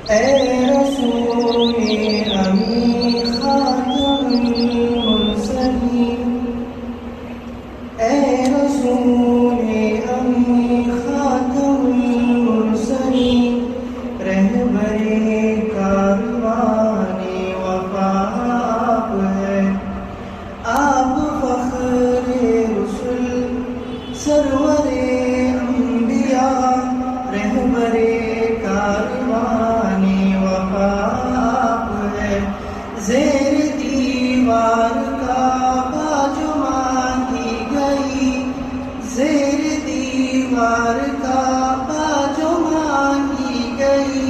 ए रसूले अमी खातमुल मुरसलीन, ए रसूले अमी खातमुल मुरसलीन, रहबरे कारवाने वफा आप है, आप फख्रे रुसुल सरवरे अंबिया, रहबरे कारवाने वफा आप है, ज़ेर दीवार काबा जो मांगी गई, ज़ेर दीवार काबा जो मांगी गई,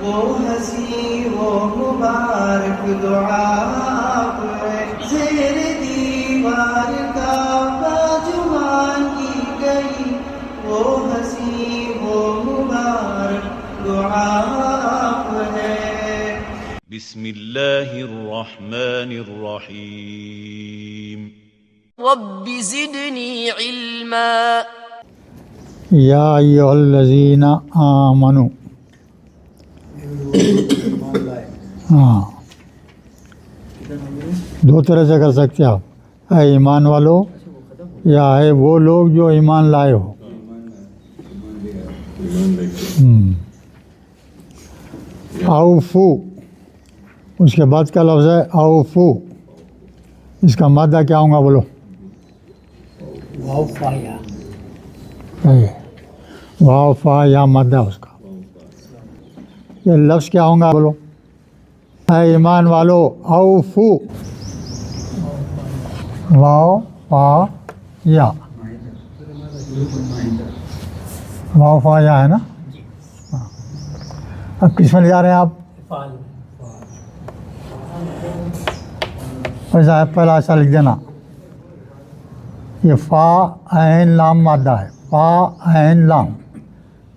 वो हंसी वो मुबारक दुआ आप है, ज़ेर दीवार काबा जो मांगी गई, वो हंसी वो मुबारक दुआ आप है। बिस्मिल्लाहिर्रहमानिर्रहीम। रब्बि ज़िदनी इल्मा। या अय्युहल्लज़ीना आमनू, हाँ दो तरह से कर सकते आप, है ईमान वालों या है वो लोग जो ईमान लाए हो। औफू, उसके बाद का लफ्ज़ है औफू, इसका मादा क्या होगा बोलो? वाव फा या मादा उसका, ये लफ्ज़ क्या होगा बोलो? है ईमान वालो औफू, वाव फा या, वाव फा या है ना। हाँ। अब किस में ले जा रहे हैं आप? ऐसा है, पहला ऐसा लिख देना, ये फ़ा ऐन लाम मादा है, फ़ा ऐन लाम,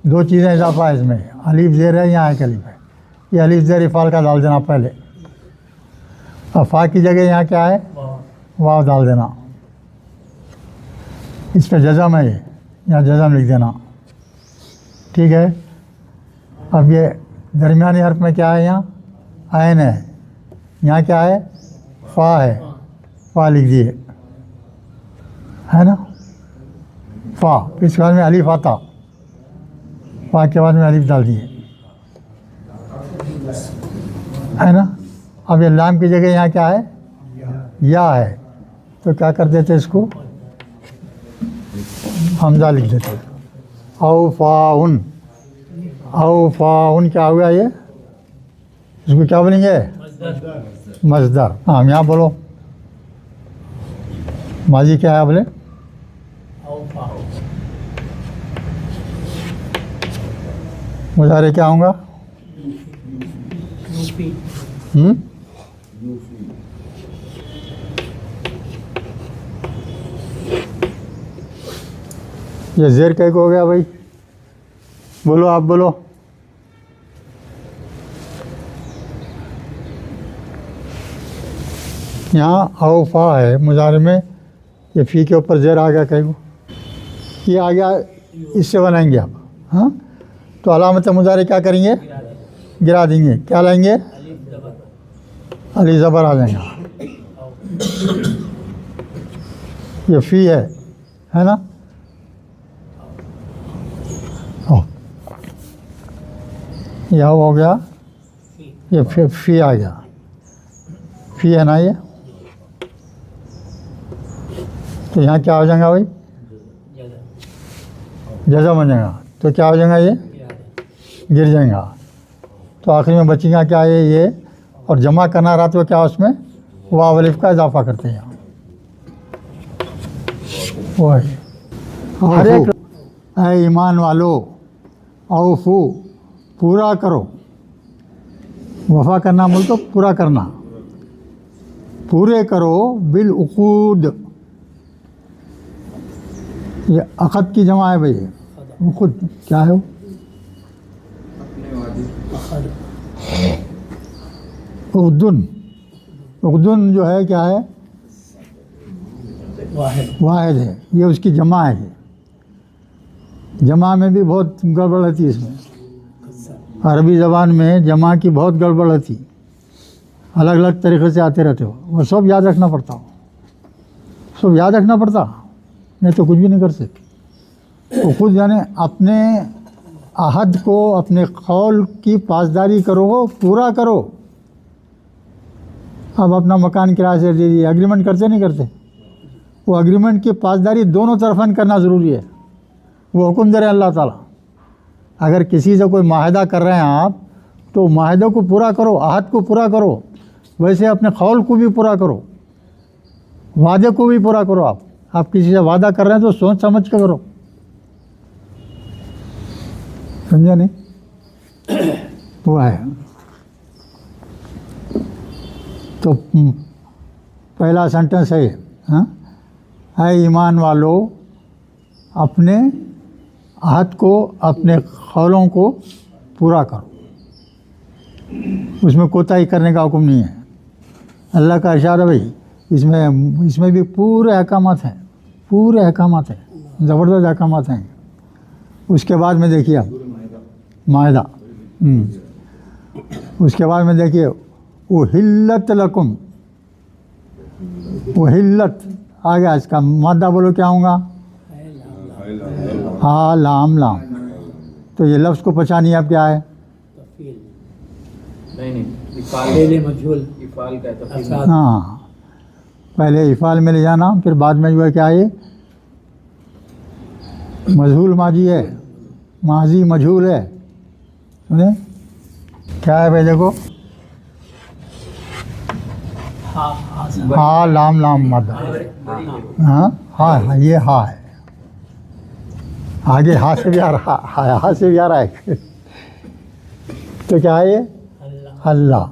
दो चीज़ें इजाफा है इसमें, अलीफ ज़ेर है, यहाँ एक अलीफ है, ये अलीफ ज़ेर इफ़ाल का डाल देना पहले, और फ़ा की जगह यहाँ क्या है? वाव डाल देना, इस पर जज़म है, यहाँ जज़म लिख देना, ठीक है। अब ये दरमियानी हर्फ में क्या है? यहाँ ऐन है, यहाँ क्या है? फ़ा है, फ़ा लिख दिए, है ना। फ़ा, इसके बाद में अलीफ आता, फ़ा के बाद में अलीफ डाल दिए, है ना। अब ये लाम की जगह यहाँ क्या है? या है, तो क्या कर देते इसको? हमजा लिख देते। औफ़ाउन, औफ़ाउन क्या हुआ ये? इसको क्या बोलेंगे? मज़दर। हाँ यहाँ बोलो, माजी क्या है बोले? मुजारे क्या होगा? ये ज़ेर कह को हो गया भाई, बोलो आप बोलो। यहाँ औफा है मुजारे में, ये फ़ी के ऊपर ज़ेर आ गया कहीं को, ये आ गया, इससे बनाएंगे आप। हाँ तो अलामत मुजारे क्या करेंगे? गिरा देंगे, क्या लाएंगे? अली ज़बर आ जाएगा, ये फ़ी है ना। यह हो गया, ये फ़ी आ गया, फ़ी है ना ये, तो यहाँ क्या हो जाएगा भाई? जज़ा बन जाएगा, तो क्या हो जाएगा? ये गिर जाएगा, तो आखिरी में बचेगा क्या? ये और जमा करना रहा तो क्या उसमें वाव अलिफ का इजाफा करते हैं, वही। हर एक ऐ ईमान वालो औफू, पूरा करो, वफ़ा करना बोल तो पूरा करना, पूरे करो बिल उक़ूद, ये अक़द की जमा है भाई, उक़ूद क्या है वो? उक़दुन, उक़दुन जो है क्या है? वाहिद है, ये उसकी जमा है। जमा में भी बहुत गड़बड़ रहती है इसमें, अरबी ज़बान में जमा की बहुत गड़बड़ होती, अलग अलग तरीक़े से आते रहते हो, वो सब याद रखना पड़ता हो, सब याद रखना पड़ता, नहीं तो कुछ भी नहीं कर सकते। तो खुद जाने अपने अहद को, अपने कौल की पासदारी करो, पूरा करो। अब अपना मकान किराए से दे दिए, एग्रीमेंट करते नहीं करते, वो एग्रीमेंट की पासदारी दोनों तरफन करना ज़रूरी है। वो हुक्म दे रहे हैं अल्लाह ताला, अगर किसी से कोई माहिदा कर रहे हैं आप, तो माहिदे को पूरा करो, अहद को पूरा करो, वैसे अपने कौल को भी पूरा करो, वादे को भी पूरा करो। आप किसी से वादा कर रहे हैं तो सोच समझ के करो, समझे नहीं? वो है। तो पहला सेंटेंस है, हाँ, है ईमान वालों अपने अहद को, अपने कौलों को पूरा करो, उसमें कोताही करने का हुक्म नहीं है। अल्लाह का इशारा भाई, इसमें भी पूरे अहकामात हैं, पूरे अहकामात हैं, ज़बरदस्त अहकामात हैं। उसके बाद में देखिए आप माहिदा, उसके बाद में देखिए उहिल्लत लकुम, उहिल्लत आ गया, इसका मादा बोलो क्या होगा? हा लाम लाम। तो ये लफ्ज़ को पहचानिए आप क्या है? नहीं पहले मजहूल इफाल का तफसील। हाँ, पहले इफ़ाल में ले जाना, फिर बाद में जो है क्या है, मजहूल माजी है, माजी मजहूल है। सुने क्या है भाई, देखो हा लाम लाम मद, हाँ हाँ ये हा है, आगे हा से भी आ रहा, हा से भी आ रहा है। तो क्या है ये? अल्लाह।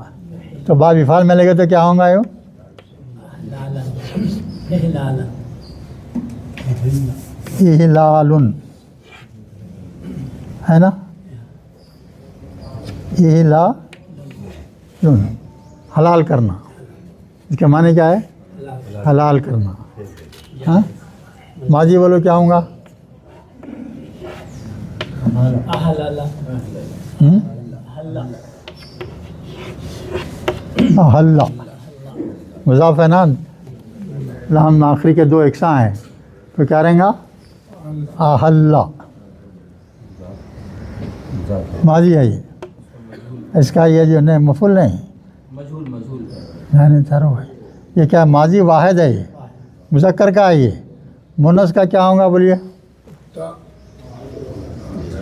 तो बाब इफ़ाल में लेंगे तो क्या होगा यो? इहलालुन, है ना? इहलालुन, हलाल करना। इसके माने क्या है? हलाल करना। हाँ, माजी बोलो क्या होगा? हल्ला, मुज़ाफ़ है ना, लाम आखिरी के दो इक्सा हैं, तो क्या रहेगा? आहल्ला, माजी है ये, इसका ये जो नहीं मफूल नहीं, नहीं तारो भाई, ये क्या माजी वाहिद है, ये मुज़क्कर का है, ये मुन्नस का क्या होगा बोलिए?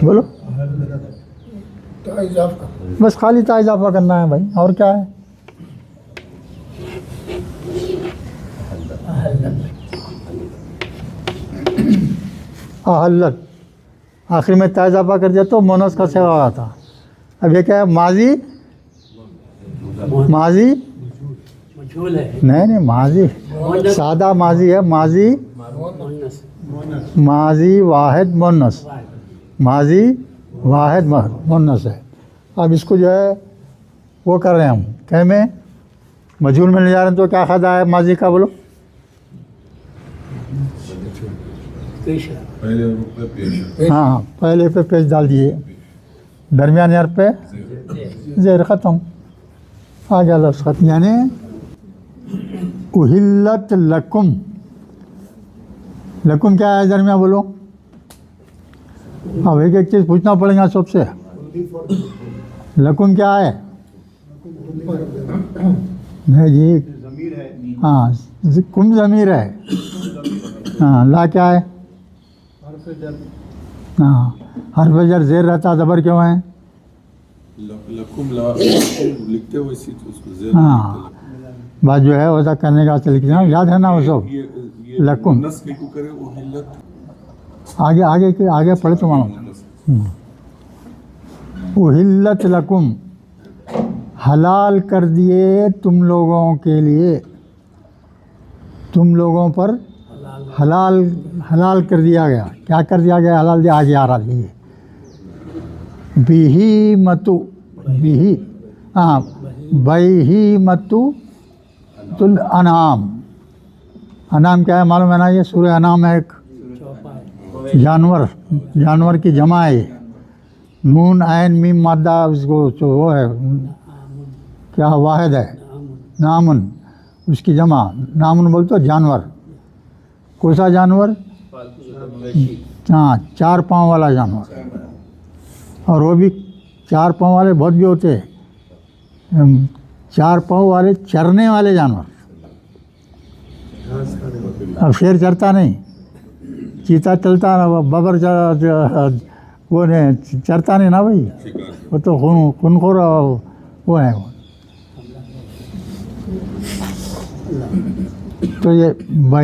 बोलो, बस खाली ता इजाफा करना है भाई, और क्या है? आहल्लत, आखिर में ता इजाफा कर दिया तो मुन्नस का सेवा हुआ था। अब ये क्या है? माजी, माजी नहीं माजी सादा माजी है, माजी माजी वाहिद मुन्नस, माजी वाहिद मुन्नस है। अब इसको जो है वो कर रहे हैं हम, क्या में मजहूल में ले जा रहे हैं, तो क्या फ़ायदा है माजी का बोलो? हाँ, पहले पे पेश डाल दिए, दरमियान यार पे ज़ेर ख़त्म, आ गया लफ्ज़ ख़त्म। यानी उहिल्लत लकुम, लकुम क्या है दरमिया बोलो? अब एक एक चीज़ पूछना पड़ेगा सबसे, लकुम क्या है? नहीं जी, हाँ कुम ज़मीर है, हाँ ला क्या है? हाँ हर्फ जर ज़ेर रहता, ज़बर क्यों है? लकुम लिखते हो इसी तो उसको ज़ेर। हाँ, बात जो है वैसा करने का लिखना याद है ना वो सब। लकुम आगे आगे के आगे पढ़े तो मालूम। उहिल्लत लकुम, हलाल कर दिए तुम लोगों के लिए, तुम लोगों पर हलाल हलाल कर दिया गया। क्या कर दिया गया? हलाल दिया, आगे आ रहा है बिही मतु, बिही हाँ बही मतु तुल अनाम। अनाम क्या है मालूम है ना? ये सूरह अनाम है, एक जानवर, जानवर की जमा है ये। नून आयन मीम मादा उसको जो वो है क्या वाहिद है नामुन, उसकी जमा नामुन बोलते हो जानवर। कौन सा जानवर? हाँ, 4 पाँव वाला जानवर। और वो भी 4 पाँव वाले बहुत भी होते हैं, 4 पाँव वाले चरने वाले जानवर। अब शेर चरता नहीं, चीता चलता ना, बबर वो नहीं चरता नहीं ना भाई, वो तो खूनखोर वो है वो। तो ये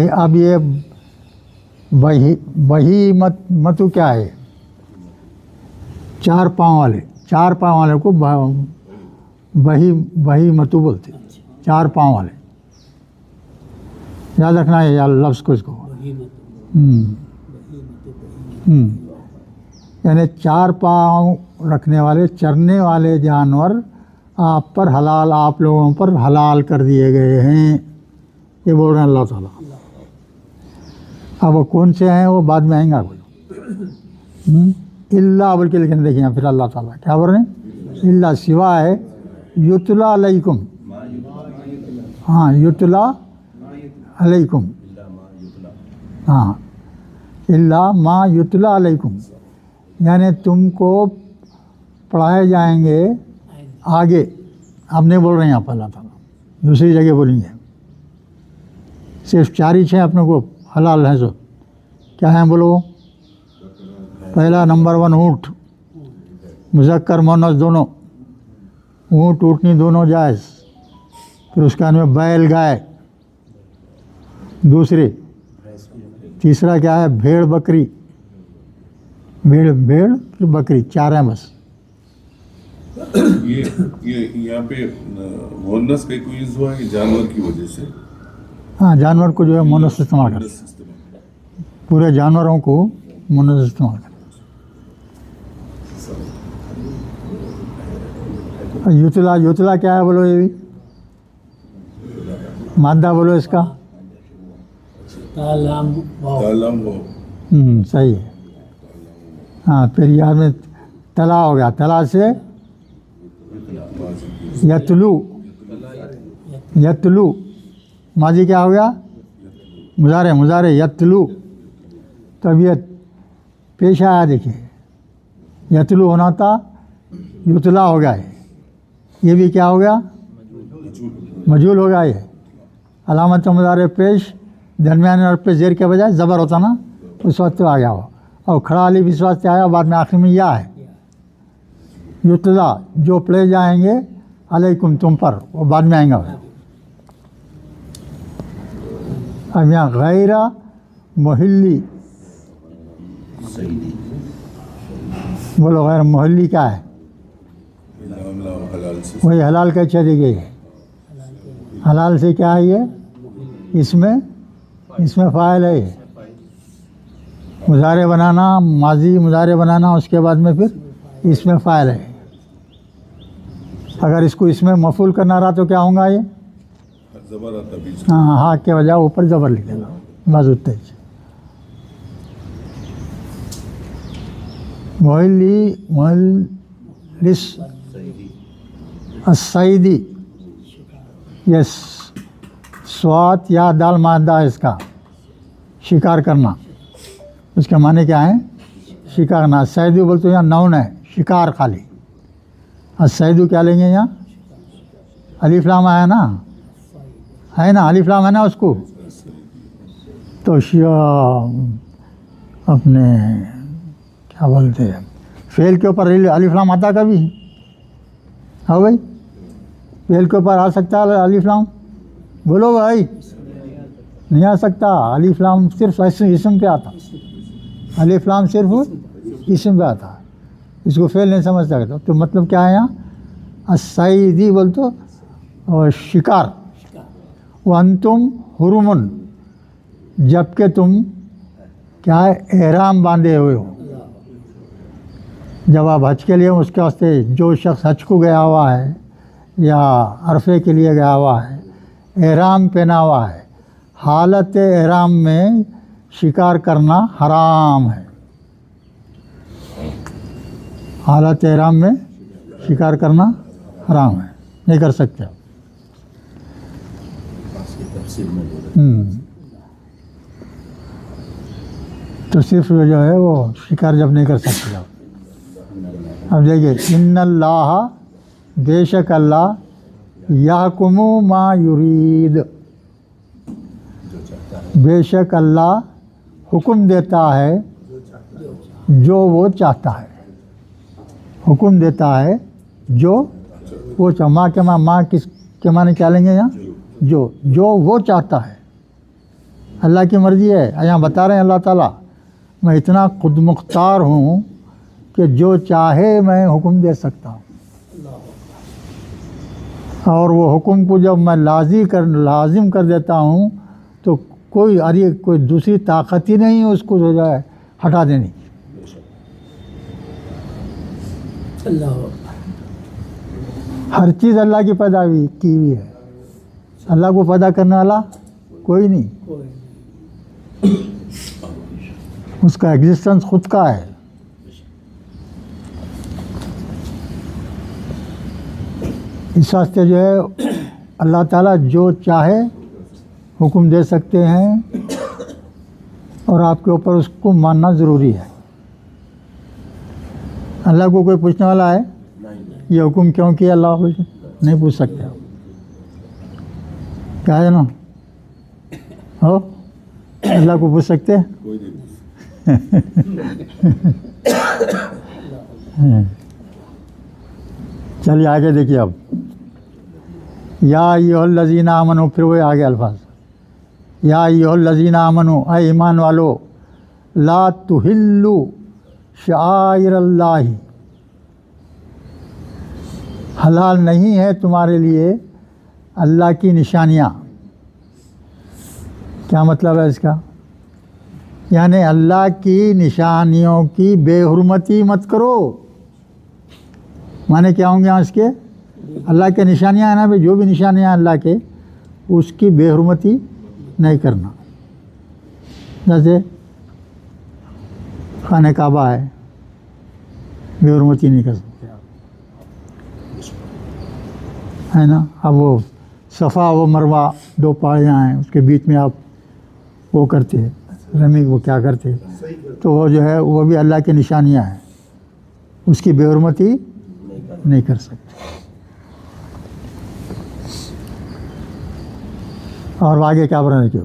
अब ये बही मतु क्या है? 4 पाँव वाले, 4 पाँव वाले को बही मतु बोलते, 4 पाँव वाले। याद रखना है यार लफ्ज़ को इसको। यानी 4 पाँव रखने वाले चरने वाले जानवर आप पर हलाल, आप लोगों पर हलाल कर दिए गए हैं, ये बोल रहे हैं अल्लाह ताला। अब वो कौन से हैं वो बाद में आएंगा कोई। इल्ला बोल के लेकिन देखिए फिर अल्लाह ताला क्या बोल रहे हैं? इल्ला सिवाय युतला अलैकुम। हाँ, युतला अलैकुम। हाँ, इल्ला मा युतला अलैकुम, यानी तुमको पढ़ाए जाएंगे आगे। अब नहीं बोल रहे हैं यहाँ पर अल्लाह ताला, दूसरी जगह बोलेंगे। सिर्फ 4 ही 6 अपने को हलाल है। सो क्या है बोलो? पहला नंबर 1 ऊँट, मुज़क्कर मुअन्नस दोनों, ऊँट ऊँटनी दोनों जायज़। फिर उसके बाद में बैल गाय दूसरे। तीसरा क्या है? भेड़ बकरी, भेड़ फिर बकरी, 4 हैं बस। ये यहाँ पे मुअन्नस का कोई यूज हुआ है जानवर की वजह से? हाँ, जानवर को जो है मुअन्नस इस्तेमाल कर, पूरे जानवरों को मुअन्नस इस्तेमाल कर। युतला, युतला क्या है बोलो? ये भी मादा बोलो इसका। तालाम वो। सही है। हाँ, फिर यार में तला हो गया, तला से यतलू, यतलू माजी क्या हो गया? मुजारे, मुजारे यतलू। तब ये पेश आया, देखिए यतलू होना था, युतला हो गया है। ये भी क्या हो गया? मजूल हो गया। ये अलामत मुजारे पेश दरमियान और पे जेर के बजाय ज़बर होता ना, उस वक्त आ गया हो। और खड़ा अली विश्वास से आया, बाद में आखिर में या है। युतला जो पढ़े जाएंगे अलैकुम तुम पर, वो बाद में आएंगा। अब यहाँ गैरा मोहल्ली बोलो, गैर मोहल्ली क्या है? वही हलाल का अच्छा देखिए, हलाल से क्या है ये? इसमें फ़ाइल है। मुजारे बनाना, माजी मुजारे बनाना, उसके बाद में फिर इसमें फ़ाइल है। अगर इसको इसमें मफूल करना रहा तो क्या होगा? ये हाँ, हाँ के बजाय ऊपर ज़बर लिख देना, मौजूद तेज। मोहल्लिस असैदी, ये स्वात या दाल मादा इसका, शिकार करना। उसके माने क्या है? शिकार करना। सैदू बोलते तो यहाँ नाउन है, शिकार खाली। सैदू क्या लेंगे यहाँ? अलिफ लाम आया ना, है ना, अलिफ लाम है ना उसको। तो अपने क्या बोलते हैं, फेल के ऊपर अलिफ लाम आता कभी? हाँ भाई, फेल के ऊपर आ सकता है अलिफ लाम? बोलो भाई, नहीं आ सकता। अलिफ लाम सिर्फ इसम पे आता, अलिफ लाम सिर्फ इसम पे आता, इसको फेल नहीं समझ सकते। तो मतलब क्या है यहाँ? असैदी बोल तो और शिकार। वो अंतुम हुरुमुन, जबकि तुम क्या है? एहराम बांधे हुए हो। जब आप हज के लिए, उसके वास्ते जो शख्स हज को गया हुआ है या अरफे के लिए गया हुआ है, एहराम पहना हुआ है, हालत एहराम में शिकार करना हराम है। हालत एहराम में शिकार करना हराम है, नहीं कर सकते आप। तो सिर्फ जो है वो शिकार जब नहीं कर सकते आप। अब देखिए, इन्नल्लाह, बेशक अल्लाह, यहकुमु मा युरीद, बेशक अल्लाह हुक्म देता है जो वो चाहता है, हुक्म देता है जो वो चाह, माँ के माँ किस के माने क्या लेंगे यहाँ, जो वो चाहता है, अल्लाह की मर्ज़ी है। यहाँ बता रहे हैं अल्लाह ताला, मैं इतना खुद मुख्तार हूँ कि जो चाहे मैं हुक्म दे सकता हूँ, और वो हुक्म को जब मैं लाजिम कर देता हूँ तो कोई दूसरी ताकत ही नहीं है उसको जो है हटा देनी। हर चीज़ अल्लाह की पैदा की हुई है, अल्लाह को पैदा करने वाला कोई नहीं, उसका एग्जिस्टेंस खुद का है। इस वास्ते जो है अल्लाह ताला जो चाहे हुक्म दे सकते हैं, और आपके ऊपर उसको मानना ज़रूरी है। अल्लाह को कोई पूछने वाला है ये हुक्म क्यों किया, अल्लाह नहीं पूछ सकते आप, क्या है ना, हो अल्लाह को पूछ सकते हैं? कोई नहीं। चलिए आगे देखिए। अब या अय्युहल्लज़ीना आमनू, फिर वही आगे अल्फाज, या अय्युहल्लज़ीना आमनू, ऐ ईमान वालो, ला तुहिल्लु शाइरल्लाहि, हलाल नहीं है तुम्हारे लिए अल्लाह की निशानियाँ। क्या मतलब है इसका? यानी अल्लाह की निशानियों की बेहुरमती मत करो। माने क्या होंगे यहाँ इसके? अल्लाह के निशानियाँ हैं ना भाई, जो भी निशानियाँ अल्लाह के, उसकी बेहुरमती नहीं करना। जैसे खाने काबा है, बेहुरमती नहीं कर सकते आप, है ना। अब वो सफ़ा व मरवा दो पहाड़ियाँ हैं, उसके बीच में आप वो करते हैं रमी, वो क्या करते, तो वो जो है वो भी अल्लाह की निशानियाँ हैं, उसकी बेहुरमती नहीं कर सकते। और आगे क्या बोलने क्यों,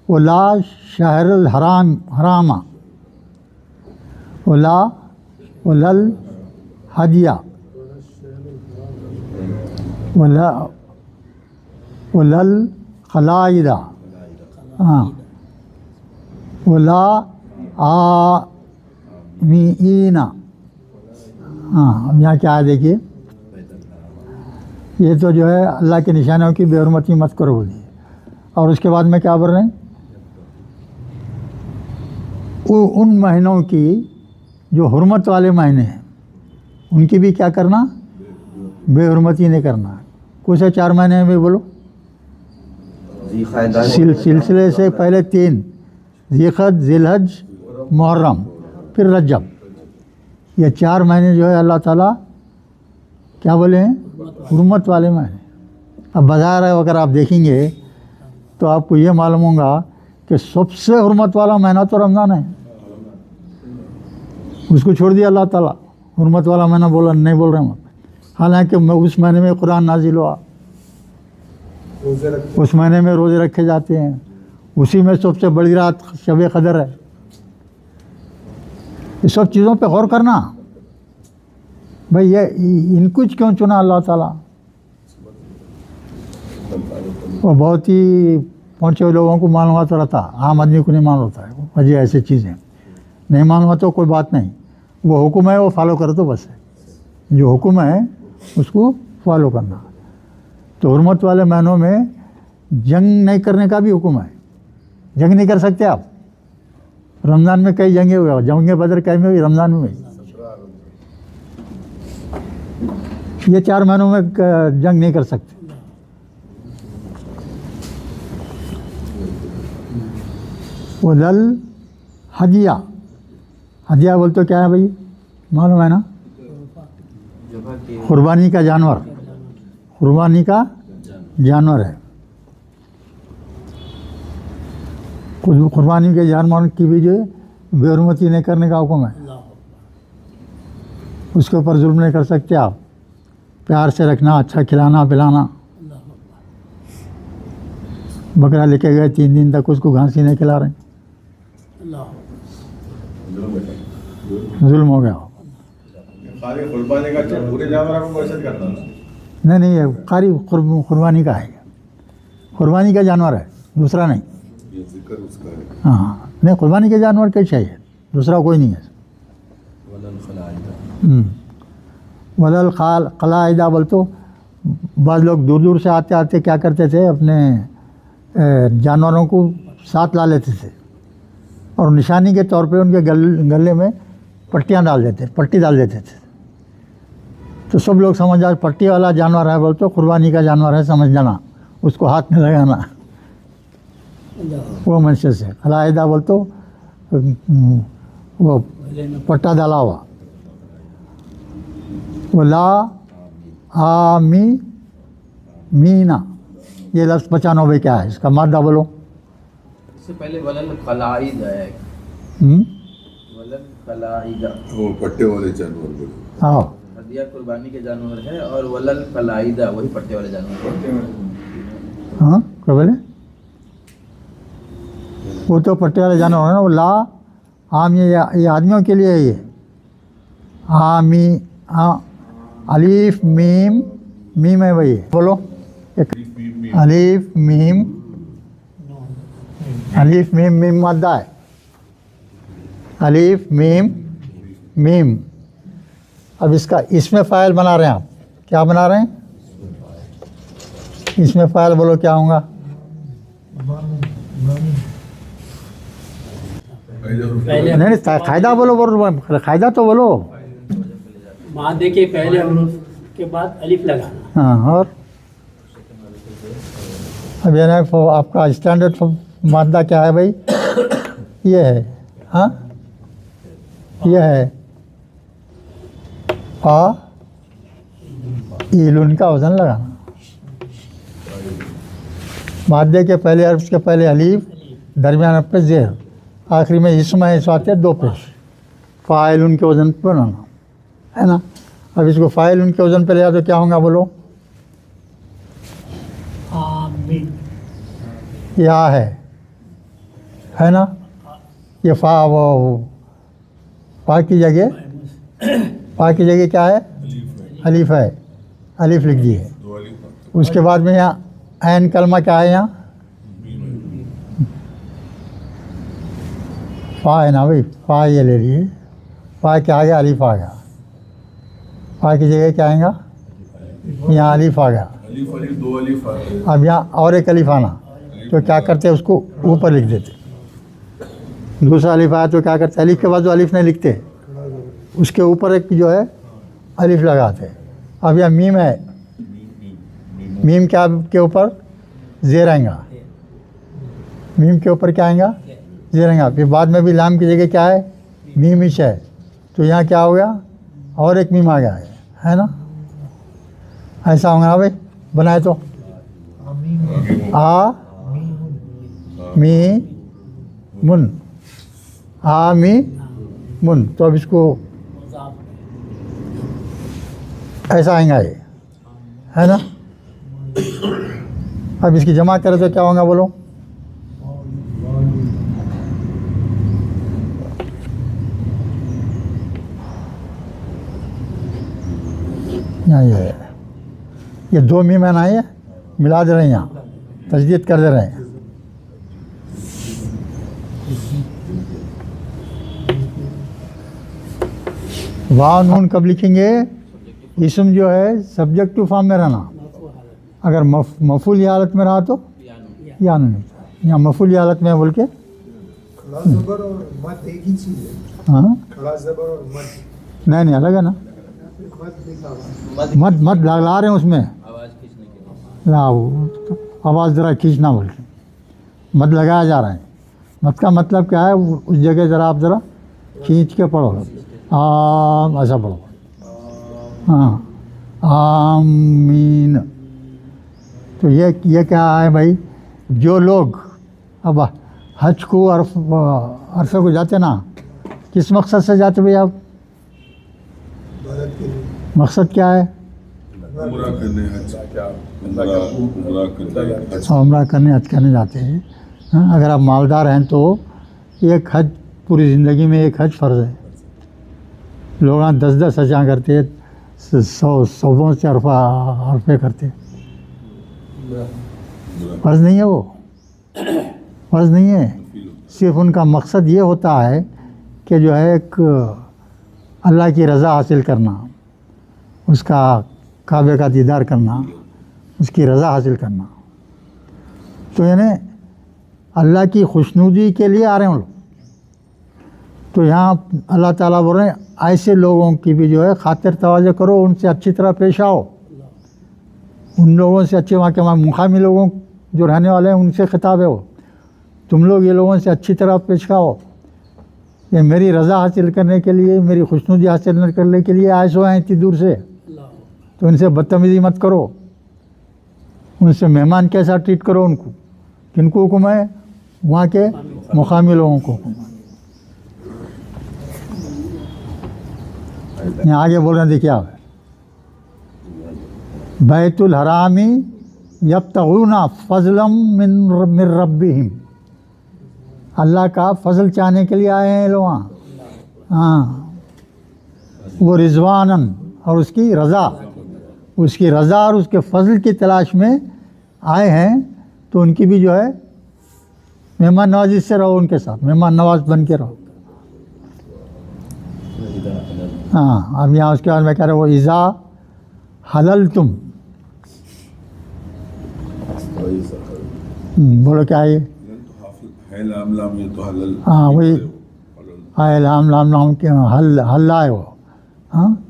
वो ला शहरुल हरामा, वो लल हदिया, वो लल खलाइदा, हाँ, वो ला आमीना। हाँ, अब यहाँ क्या है देखिए, ये तो जो है अल्लाह की निशानियों की बेहुरमती मत करो बोलिए। और उसके बाद में क्या बोल रहे हैं, उन महीनों की जो हुर्मत वाले महीने हैं उनकी भी क्या करना, बेहुरमती नहीं करना। कौन से 4 महीने में बोलो, सिलसिले से पहले 3, ज़िक़अद, ज़िलहज, मुहर्रम, फिर रजब, ये 4 महीने जो है अल्लाह ताला क्या बोले हैं, हुर्मत वाले महीने। अब बाज़ार है अगर आप देखेंगे तो आपको ये मालूम होगा कि सबसे हुर्मत वाला महीना तो रमज़ान है, उसको छोड़ दिया अल्लाह ताला, हुर्मत वाला महीना बोला नहीं बोल रहे हैं। हालांकि उस महीने में कुरान नाजिल हुआ, उस महीने में रोज़े रखे जाते हैं, उसी में सबसे बड़ी रात शब क़दर है। ये सब चीज़ों पे गौर करना भाई, ये इनको क्यों चुना अल्लाह ताला। वो बहुत ही पहुँचे हुए लोगों को मालूम होता रहता, आम आदमी को नहीं मालूम होता है वजह ऐसी चीज़ें नहीं मालूम होता, तो कोई बात नहीं, वो हुक्म है वो फॉलो करो तो बस है, जो हुक्म है उसको फॉलो करना। तो हुर्मत वाले महीनों में जंग नहीं करने का भी हुक्म है, जंग नहीं कर सकते आप। रमज़ान में कई जंगें हुए, जंग बदर कई में हुई, रमज़ान में हुई। ये 4 महीनों में जंग नहीं कर सकते। वो लल हदिया, हदिया बोलते क्या है भाई, मालूम है ना, कुर्बानी का जानवर, कुर्बानी का जानवर है। कुर्बानी के जानवर की भी जो है बेहुरमती नहीं करने का हुक्म है। उसके ऊपर जुल्म नहीं कर सकते आप। प्यार से रखना, अच्छा खिलाना पिलाना। बकरा लेके गए 3 दिन तक उसको घास ही नहीं खिला रहे, जुल्म हो गया। खाली कुर्बानी का पूरे जानवर को कैसे करना? नहीं ये कारी कुर्बानी का है, कुर्बानी का जानवर है, दूसरा नहीं। ये जिक्र उसका है। हाँ नहीं, कुर्बानी के जानवर कैसे है, दूसरा कोई नहीं है। वलल कलाइदा बोल तो बाद लोग दूर दूर से आते आते क्या करते थे, अपने जानवरों को साथ ला लेते थे और निशानी के तौर पे उनके गले में पट्टी डाल देते थे। तो सब लोग समझ जाए पट्टी वाला जानवर है बोल तो कुर्बानी का जानवर है, समझ जाना, उसको हाथ में लगाना। वो मनुष्य से कलाइदा बोल तो वो पट्टा डाला हुआ। वो ला आमी मीना, ये लफ्ज़ 95 क्या है, इसका मादा बोलो। इससे पहले वलल खलाइदा है। वलल खलाइदा वो पट्टे वाले जानवर बोले। हाँ हदिया कुर्बानी के जानवर है और वलल खलाइदा वही पट्टे वाले जानवर है। हाँ क्या बोले, वो तो पट्टे वाले जानवर है ना। वो ला आम, ये आदमियों के लिए है। ये आमी अलीफ मीम, मीम है भाई, बोलो एक Alif meme, Alif meme, meme मादा है, अलीफ मीम मीम। अब इसका इसमें फ़ाइल बना रहे हैं आप, क्या बना रहे हैं इसमें फ़ाइल, बोलो क्या होगा? नहीं कायदा बोलो, कायदा तो बोलो। मादे के पहले हरूफ के बाद अलिफ लगाना। हाँ, और अब ये ना आपका स्टैंडर्ड मादा क्या है भाई? ये है, हाँ ये है ईलुन का वजन लगाना। मादे के पहले हर्फ के पहले अलीफ, दरमियान पे जेर, आखिरी में इसम है, इस वाक़े 2 पेश। फ़ाइल के वज़न पर बनाना है ना। अब इसको फ़ाइल उनके वज़न पे ले तो क्या होगा बोलो? आमीन। या है ना। ये फा की जगह क्या है? अलीफ है, अलीफ लिख दिए। उसके बाद में यहाँ ऐन कलमा क्या है? यहाँ फ़ा है ना भाई, फ़ा ये ले लिए, फ़ा क्या आ गया? अलीफ आ गया। फ़ा की जगह क्या आएगा? यहाँ अलीफ आ गया। अब यहाँ और एक अलीफ आना, तो क्या करते हैं उसको ऊपर लिख देते। दूसरा अलीफ आया तो क्या करते, अलीफ के बाद जो अलीफ नहीं लिखते उसके ऊपर एक जो है अलीफ लगाते। अब यहाँ मीम है, मीम क्या के ऊपर ज़ेर आएगा, मीम के ऊपर क्या आएगा? ज़ेर आएगा। फिर बाद में भी लाम की जगह क्या है? मीम इश है, तो यहाँ क्या हो गया? और एक मीम आ गया है ना। ऐसा होगा ना भाई, बनाए तो आ मी मुन, आ मी मुन। तो अब इसको ऐसा आएगा ये, है ना। अब इसकी जमा करें तो क्या होगा बोलो? यहाँ ये 2 मीम है ना, ये मिला दे रहे हैं, यहाँ तजदीद कर दे रहे हैं। वाव नून कब लिखेंगे? इसम जो है सब्जेक्ट टू फॉर्म में रहना। अगर मफूल हालत में रहा तो या नहीं, यहाँ मफूल हालत में बोल के। खड़ा ज़बर और मद एक ही चीज़ है। हाँ खड़ा ज़बर और मद नहीं अलग है ना। मत ला रहे हैं उसमें आवाज़ खींचने के लिए। ला आवाज़ ज़रा खींचना बोल के मत लगाया जा रहा है। मत का मतलब क्या है? उस जगह ज़रा आप ज़रा खींच के पढ़ो, ऐसा पढ़ो। हाँ आमीन। तो ये क्या है भाई, जो लोग अब हज को अरफे को जाते ना, किस मकसद से जाते भाई आप? भारत के लिए मकसद क्या है? उम्रा करने हज उम्रा करने हज उम्रा करने हज करने जाते हैं। हाँ, अगर आप मालदार हैं तो एक हज पूरी ज़िंदगी में एक हज फ़र्ज़ है। लोग 10-10 हजां करते, 100 से अरफे करते। फ़र्ज़ नहीं है वो, फ़र्ज़ नहीं है। सिर्फ उनका मकसद ये होता है कि जो है एक अल्लाह की रज़ा हासिल करना, उसका काबे का दीदार करना, उसकी रज़ा हासिल करना। तो यानी अल्लाह की खुशनुदी के लिए आ रहे हैं लोग। तो यहाँ अल्लाह ताला बोल रहे हैं ऐसे लोगों की भी जो है खातिर तवाज़ो करो, उनसे अच्छी तरह पेश आओ। उन लोगों से अच्छे, वहाँ के मुकामी लोगों जो रहने वाले हैं उनसे खिताब है वो, तुम लोग ये लोगों से अच्छी तरह पेश आओ। ये मेरी रज़ा हासिल करने के लिए, मेरी खुशनुदी हासिल करने के लिए आए सो हैं इतनी दूर से, तो उनसे बदतमीज़ी मत करो। उनसे मेहमान कैसा ट्रीट करो उनको। किनको हुक्म है? वहाँ के मुकामी लोगों को हुक्म है। यहाँ आगे बोल रहे हैं, देखिए आप, बैतुल हरामी यब्तगूना फज़लम मिन रब्बिहिम, अल्लाह का फजल चाहने के लिए आए हैं लोग वहाँ। हाँ, वो रिजवानन, और उसकी रज़ा, उसकी रज़ा और उसके फजल की तलाश में आए हैं। तो उनकी भी जो है मेहमान नवाजी से रहो, उनके साथ मेहमान नवाज बन के रहो। हाँ, अब यहाँ उसके बाद मैं कह रहा हूँ, इज़ा हलल तुम, बोलो क्या है ये? है लाम लाम, ये तो हलल। हाँ वही आए लाम लाम लाम के हल्ला है वो। हाँ,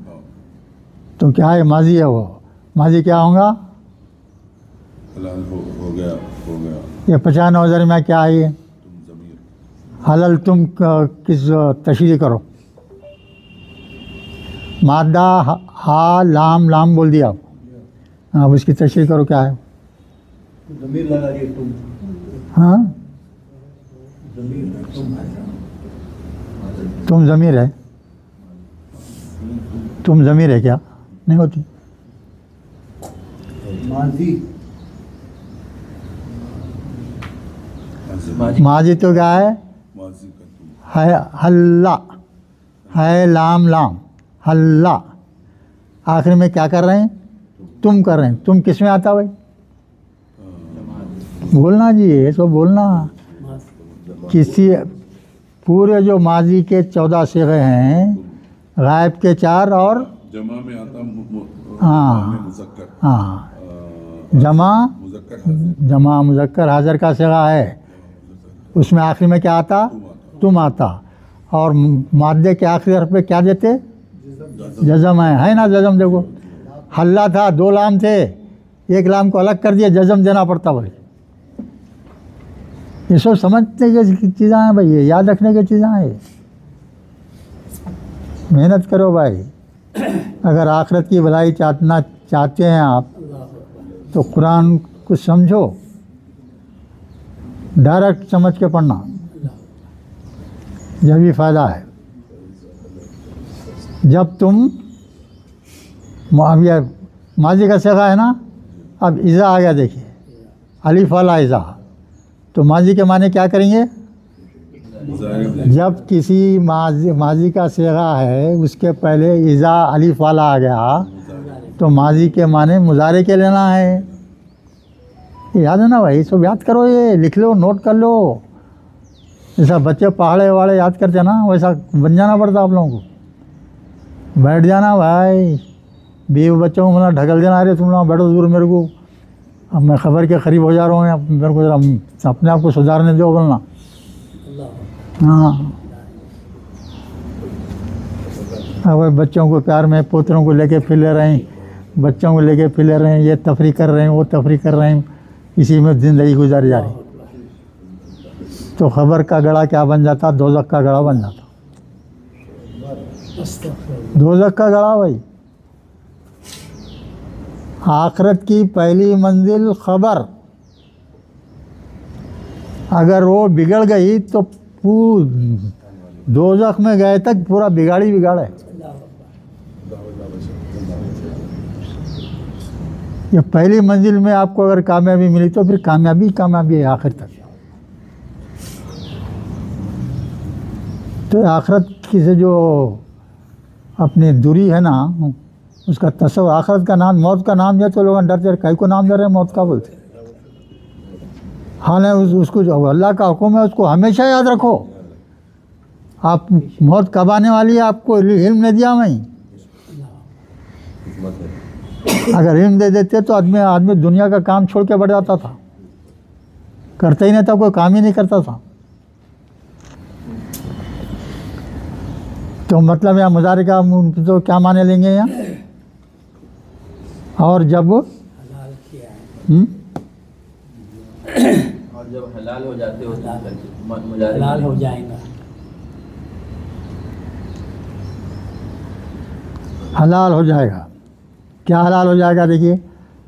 तो क्या है? माजी है वो। माजी क्या होगा? हलाल हो गया, हो गया। ये 95,000 में क्या है ये? तुम ज़मीर हलल तुम किस तशरीह करो। मादा हा लाम लाम बोल दिया आप। हाँ, अब उसकी तशरीह करो क्या है? ज़मीर लगा दिए तुम। हाँ, तुम ज़मीर है, तुम ज़मीर है क्या? नहीं होती। माजी तो क्या है? माजी का तुम। है हल्ला, है लाम लाम हल्ला। आखिर में क्या कर रहे हैं? तुम कर रहे हैं। तुम किस में आता भाई? बोलना जी, ये तो बोलना। किसी पूरे जो माजी के 14 सिगे हैं, गायब के 4 और जमा में आता हाँ मुज़क्कर, हाँ, जमा मुज़क्कर हाज़िर। जमा मुज़क्कर हाज़िर का सिगा है, उसमें आखिर में क्या आता? तुम आता। और मादे के आखिरी हर्फ पे क्या देते? जज़म है ना? जज़म देखो, हल्ला था, 2 लाम थे, 1 लाम को अलग कर दिया, जज़म देना पड़ता भाई। ये सब समझने की चीज़ें हैं भाई, ये याद रखने की चीज़ें हैं। मेहनत करो भाई। अगर आखिरत की भलाई चाहते हैं आप, तो कुरान को समझो, डायरेक्ट समझ के पढ़ना, यह भी फ़ायदा है। जब तुम अब ये माजी का सिगा है ना, अब इज़ा आ गया, देखिए अलिफ वाला इज़ा। तो माजी के माने क्या करेंगे? जब किसी माजी का सिगा है, उसके पहले इज़ा अलिफ वाला आ गया, तो माजी के माने मुजारे के लेना है। याद है ना भाई? सब याद करो, ये लिख लो, नोट कर लो। जैसा बच्चे पहाड़े वाले याद करते हैं ना, वैसा बन जाना पड़ता आप लोगों को। बैठ जाना भाई, बीवी बच्चों को मतलब ढकल देना, अरे तुम लोग बैठो दूर मेरे को, अब मैं खबर के करीब हो जा रहा हूँ, अब मेरे को जरा अपने आप को सुधारने दो बोलना। हाँ, अब बच्चों को प्यार में पोतरों को लेके फिर रहे हैं, बच्चों को लेके फिर रहे हैं, ये तफरी कर रहे हैं, वो तफरी कर रहे हैं, इसी में ज़िंदगी गुजारी जा रही। तो खबर का गड़ा क्या बन जाता? दोज़ख का गड़ा बन जाता। दोज़ख का गड़ा भाई। आखरत की पहली मंजिल खबर, अगर वो बिगड़ गई तो दोज़ख में गए तक पूरा बिगाड़ी बिगाड़ है। ये पहली मंजिल में आपको अगर कामयाबी मिली तो फिर कामयाबी कामयाबी है आखिर तक। तो आखरत की से जो अपनी दूरी है ना, उसका तस्वर, आखरत का नाम, मौत का नाम है तो लोग डरते, कई को नाम दे रहे हैं मौत का बोलते। हाँ नहीं, उसको जो अल्लाह का हुक्म है उसको हमेशा याद रखो। आप मौत कब आने वाली है आपको इल्म नहीं दिया मैं। अगर इल्म दे देते तो आदमी दुनिया का काम छोड़ के बढ़ जाता था, करता ही नहीं था, कोई काम ही नहीं करता था। तो मतलब यहाँ मुजारे का तो क्या माने लेंगे यहाँ। और जब और जब हलाल हो जाते हो मुजारे हलाल हो जाएगा। हलाल हो जाएगा, क्या हलाल हो जाएगा देखिए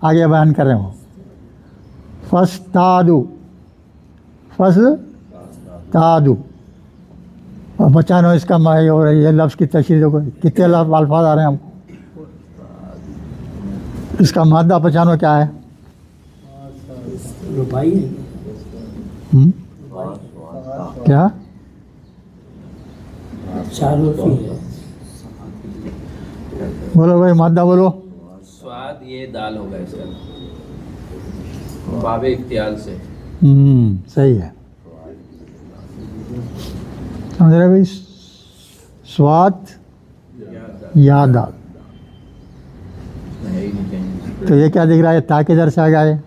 आगे बयान कर रहे हो। फस्तादु, फस्तादु, और बचानो इसका माय और ये लफ्ज़ की तशरीह देखो कितने अल्फाज आ रहे हैं हमको। इसका मादा पहचानो क्या है। रुपाई है। क्या चार रुपये है। बोलो भाई, मादा बोलो। स्वाद ये दाल होगा इसका, बाबे इख्तियार से। सही है, समझ रहे भाई। स्वाद याद आ, है ही नहीं कहीं। तो ये क्या दिख रहा है, ता के दर से आ गया है।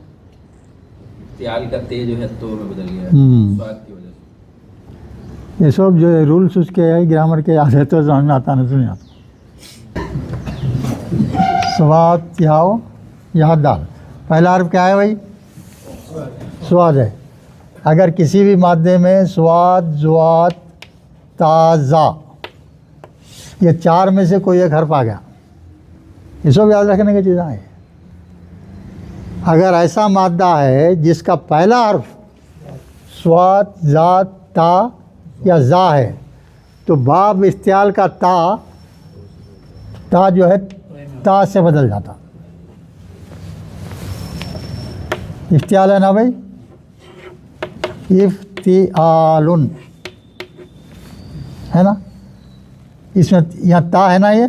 त्याल का तेज जो है तो में बदल गया है स्वाद की वजह से। ये सब जो रूल्स उसके है ग्रामर के याद है तो समझ में आता, नहीं सुन आता। स्वाद याओ याद दाल, पहला हर्फ क्या है भाई, स्वाद है। अगर किसी भी मादे में स्वाद, जुआत, ताज़ा, ये चार में से कोई एक हर्फ आ गया, ये सब याद रखने की चीज़ें हैं। अगर ऐसा मादा है जिसका पहला हर्फ स्वाद, ज़ा, ता या ज़ा है तो बाब इस्तियाल का ता जो है ता से बदल जाता। इफ्तियाल है ना भाई, इफ्तियालुन है ना, इसमें यहाँ ता है ना, ये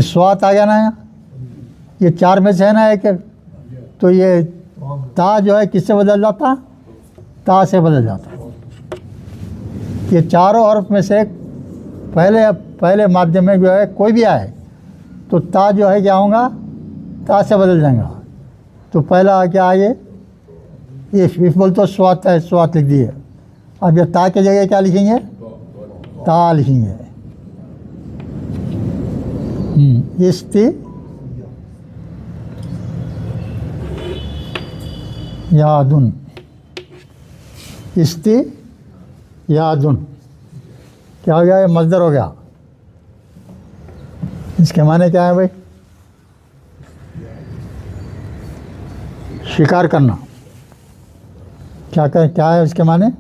स्वात आ गया ना, यहाँ ये चार में से है ना एक, तो ये ता जो है किससे बदल जाता, ता से बदल जाता। ये चारों हर्फ में से पहले माध्यम में जो है कोई भी आए तो ता जो है क्या होगा, ता से बदल जाएगा। तो पहला क्या आए, ये बोल तो स्वात है, स्वात लिख दिए। अब ये ता की जगह क्या लिखेंगे, ता लिखेंगे। इस्ती यादुन, इस्ती यादुन क्या हो गया, ये मजदर हो गया। इसके माने क्या है भाई, शिकार करना। क्या है इसके माने,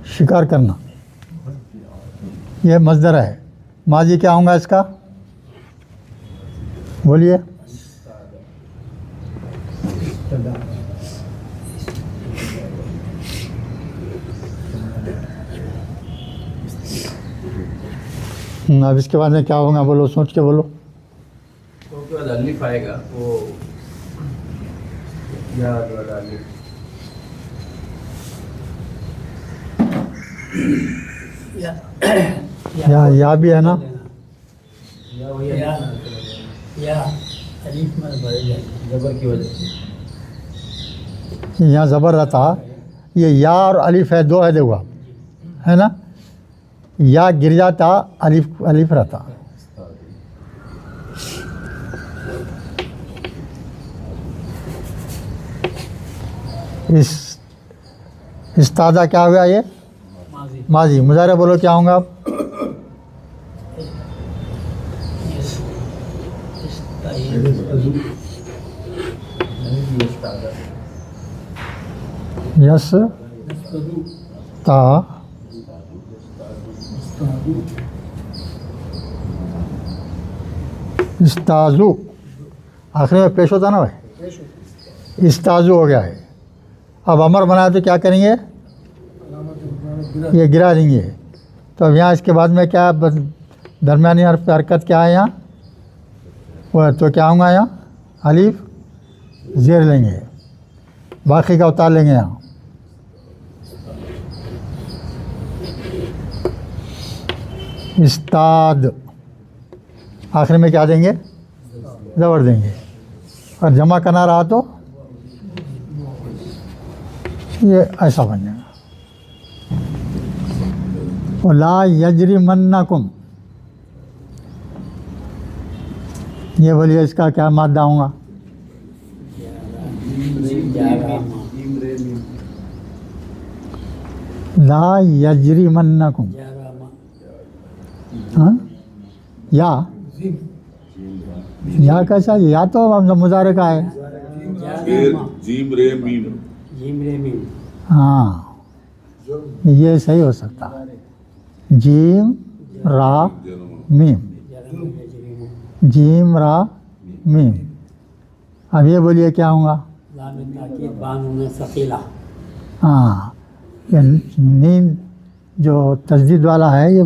शिकार करना, ये मजदर है। माजी क्या होगा इसका, बोलिए। अब इसके बाद में क्या होगा, बोलो, सोच के बोलो। तो उसके बाद अलिफ आएगा, वो याद वाला अलिफ। या भी है ना, या अलीफ में बढ़ जाए जबर की वजह से। यहाँ ज़बर रहता, ये या और अलिफ है, दो है देखो, है ना। या गिर जाता, अलिफ रहता। इस ताज़ा क्या हुआ, ये माजी। मुजारे बोलो क्या होगा आप, यस ता इस्ताजु, आखिर में पेश होता ना भाई, इस्ताजु हो गया है। अब अमर बनाए तो क्या करेंगे, ये गिरा देंगे। तो अब यहाँ इसके बाद में क्या दरमियानी हर्फ पे हरकत क्या है यहाँ, वो तो क्या होगा यहाँ, अलीफ ज़ेर लेंगे, बाकी का उतार लेंगे यहाँ। इस्ताद, आखिर में क्या देंगे, ज़बर देंगे। और जमा करना रहा तो ये ऐसा बन जाएगा। ला यजरिमन्नकुम, ये बोलिए इसका क्या मादा होगा, ला यजरिमन्नकुम, हाँ या कैसा, या तो मुजारे का है, जीम रे मीम, जीम रे मीम, हाँ ये सही हो सकता है, जीम रा मीम, जीम रा मीम। अब ये बोलिए क्या होगा, लाम ताकीद बानून सकीला, हाँ ये नींद जो तस्दीद वाला है ये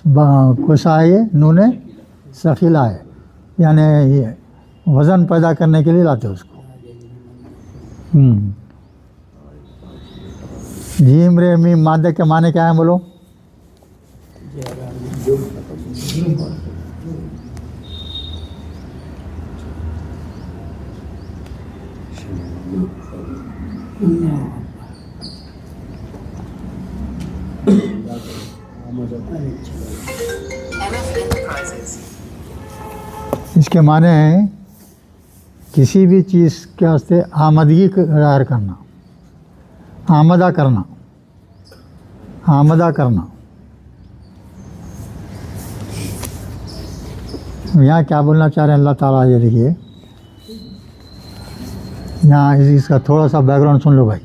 कुसा है, ये नूने सकीला है, यानी ये वज़न पैदा करने के लिए लाते उसको। जीम रे मीम मादे के माने क्या है बोलो, इसके माने हैं किसी भी चीज़ के वास्ते आमदगी ज़ाहिर करना, आमदा करना, आमदा करना। यहाँ क्या बोलना चाह रहे हैं अल्लाह ताला, ये देखिए यहाँ इसका थोड़ा सा बैकग्राउंड सुन लो भाई।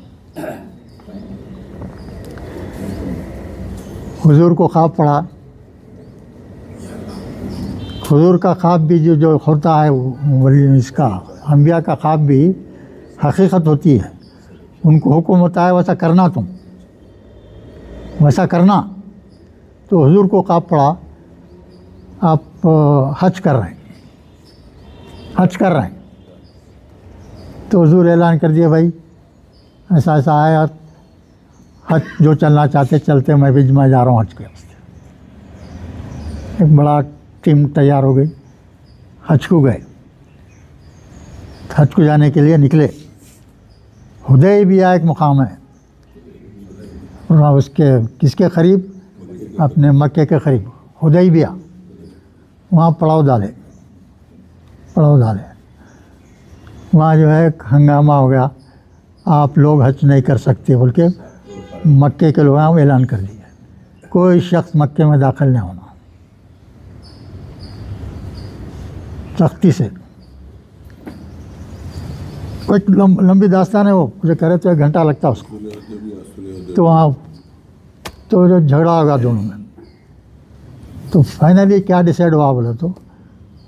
हुजूर को ख्वाब पड़ा, हुजूर का ख्वाब भी जो होता है वली, इसका अंबिया का ख्वाब भी हकीकत होती है, उनको हुक्म होता है वैसा करना, तुम वैसा करना। तो हुजूर को ख्वाब पड़ा आप हज कर रहे हैं, हज कर रहे हैं, तो हुजूर ऐलान कर दिया भाई ऐसा ऐसा है, और हज जो चलना चाहते चलते, मैं भी मैं जा रहा हूँ हज के वास्ते। एक बड़ा टीम तैयार हो गई, हज को गए, हज को जाने के लिए निकले। हुदैबिया एक मुकाम है, और उसके किसके करीब, अपने मक्के के करीब हुदैबिया, वहाँ पड़ाव डाले, पड़ाव डाले। वहाँ जो है हंगामा हो गया, आप लोग हज नहीं कर सकते बोल के मक्के के लोग ऐलान कर दिया, कोई शख्स मक्के में दाखिल नहीं होना, सख्ती से। कोई लंबी दास्तान है वो, मुझे कह रहे तो 1 घंटा लगता उसको। तो वहाँ तो जो झगड़ा होगा दोनों में, तो फाइनली क्या डिसाइड हुआ बोले तो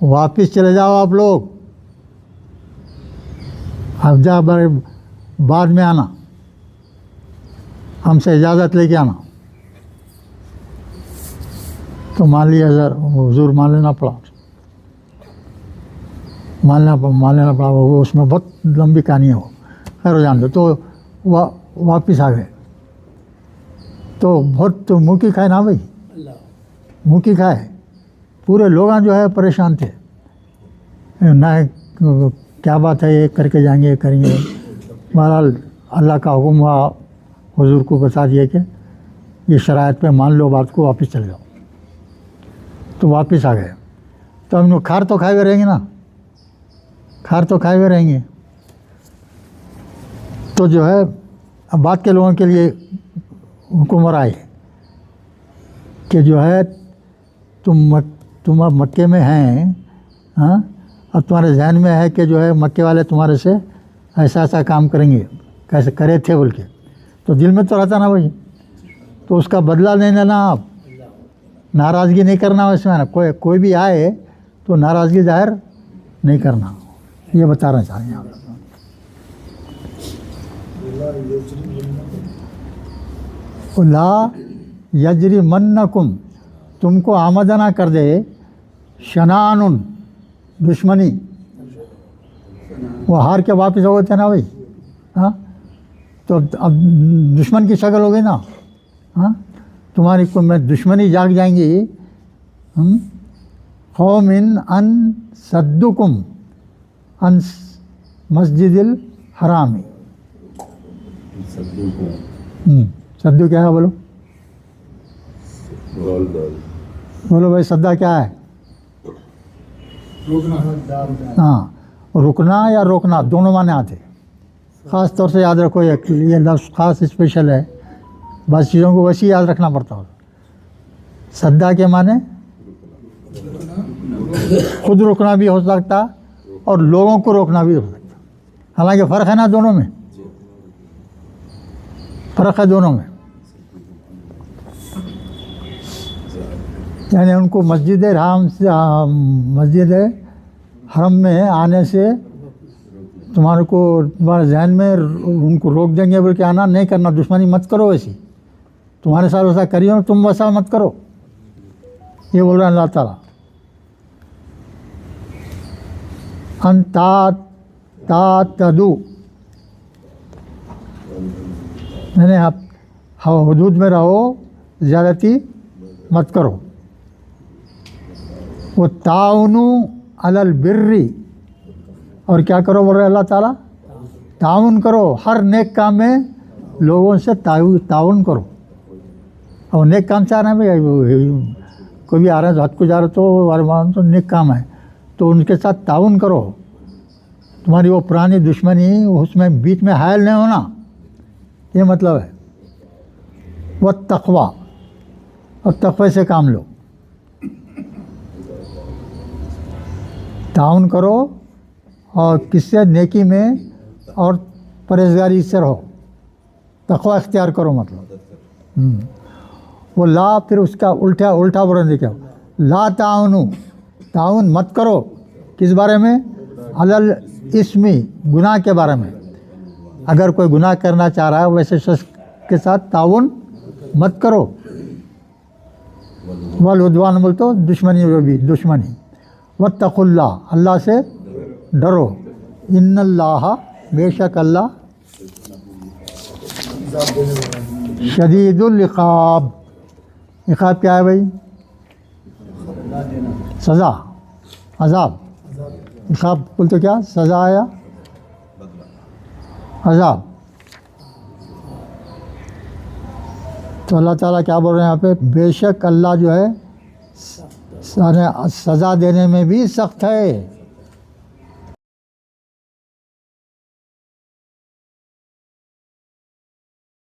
वापस चले जाओ आप लोग, हफ्ता भर बाद में आना, हमसे इजाज़त लेके आना। तो मान लिया सर, हुजूर मान लेना पड़ा, मान लेना पड़ा। वो उसमें बहुत लंबी कहानी है वो, खैर हो जान दो। तो वापस आ गए, तो बहुत तो मुँह की खाए ना भाई, मुँह की खाए। पूरे लोग जो है परेशान थे, ना क्या बात है, ये करके जाएंगे, करेंगे। बहरहाल अल्लाह का हुक्म हुआ, हुजूर को बता दिया कि ये शराइत पे मान लो बात को, वापस चले जाओ। तो वापस आ गए। तो हम लोग खार तो खाए हुए रहेंगे ना, खार तो खाए हुए रहेंगे। तो जो है अब बात के लोगों के लिए हुक्म आए कि जो है तुम अब मक्के में हैं, हाँ, अब तुम्हारे जहन में है कि जो है मक्के वाले तुम्हारे से ऐसा ऐसा काम करेंगे, कैसे करे थे बोल के, तो दिल में तो रहता ना भाई, तो उसका बदला नहीं लेना आप, नाराज़गी नहीं करना इसमें ना, कोई भी आए तो नाराज़गी जाहिर नहीं करना, ये बताना चाह रहे हैं आप। ला यजरी मन्नकुम, तुमको आमदना कर दे, शनानुन दुश्मनी, वो हार के वापस हो गए थे ना भाई, हाँ, तो अब दुश्मन की शक्ल हो गई ना, हाँ, तुम्हारी को में दुश्मनी जाग जाएंगी, कौमिन अन सद्दुकुम अन मस्जिदिल हरामी। सद्दू क्या है बोलो, बोलो भाई, सद्दा क्या है? हाँ, रुकना या रोकना दोनों माने आते, ख़ास तौर से याद रखो, ये लफ्ज़ ख़ास स्पेशल है, बस चीज़ों को वैसे याद रखना पड़ता हो। सद्दा के माने खुद रुकना भी हो सकता और लोगों को रोकना भी हो सकता, हालांकि फ़र्क है ना दोनों में, फ़र्क है दोनों में। यानी उनको मस्जिद हरम में आने से तुम्हारे जहन में उनको रोक देंगे बोल के आना नहीं करना, दुश्मनी मत करो वैसी, तुम्हारे साथ वैसा करियो, तुम वैसा मत करो, ये बोल रहे हैं अल्लाह ताला। तदू, यानी आप हुदूद में रहो, ज़्यादती मत करो। वो ताउनु अलल बिर्री, और क्या करो बोल रहे अल्लाह ताला, ताउन करो, हर नेक काम में लोगों से ताउन करो। और नेक काम चाह रहे हैं भाई, कोई भी आ रहा है तो हद को जा रहे तो नेक काम है, तो उनके साथ ताउन करो। तुम्हारी वो पुरानी दुश्मनी उसमें बीच में हायल नहीं होना, ये मतलब है। वह तक़वा, और तक़वे से काम लो, ताउन करो, और किससे? नेकी में और परहेज़गारी से रहो, तक़वा इख्तियार करो मतलब। वो ला फिर उसका उल्टा बोलने क्या, ला ताउनु, ताउन मत करो, किस बारे में? अलल इस्मी, गुनाह के बारे में। अगर कोई गुनाह करना चाह रहा है वैसे शख्स के साथ ताउन मत करो। वल उद्वान बोल तो दुश्मनी, वो भी दुश्मनी। वत्तकुल्लाह, अल्लाह से डरो, इन्नल्लाह, बेशक अल्लाह, शदीदुल इक़ाब, इक़ाब क्या है भाई? सज़ा, अज़ाब। इक़ाब बोल तो क्या? सज़ा या अज़ाब। तो अल्लाह ताला क्या बोल रहे हैं यहाँ पे? बेशक अल्लाह जो है सज़ा देने में भी सख्त है।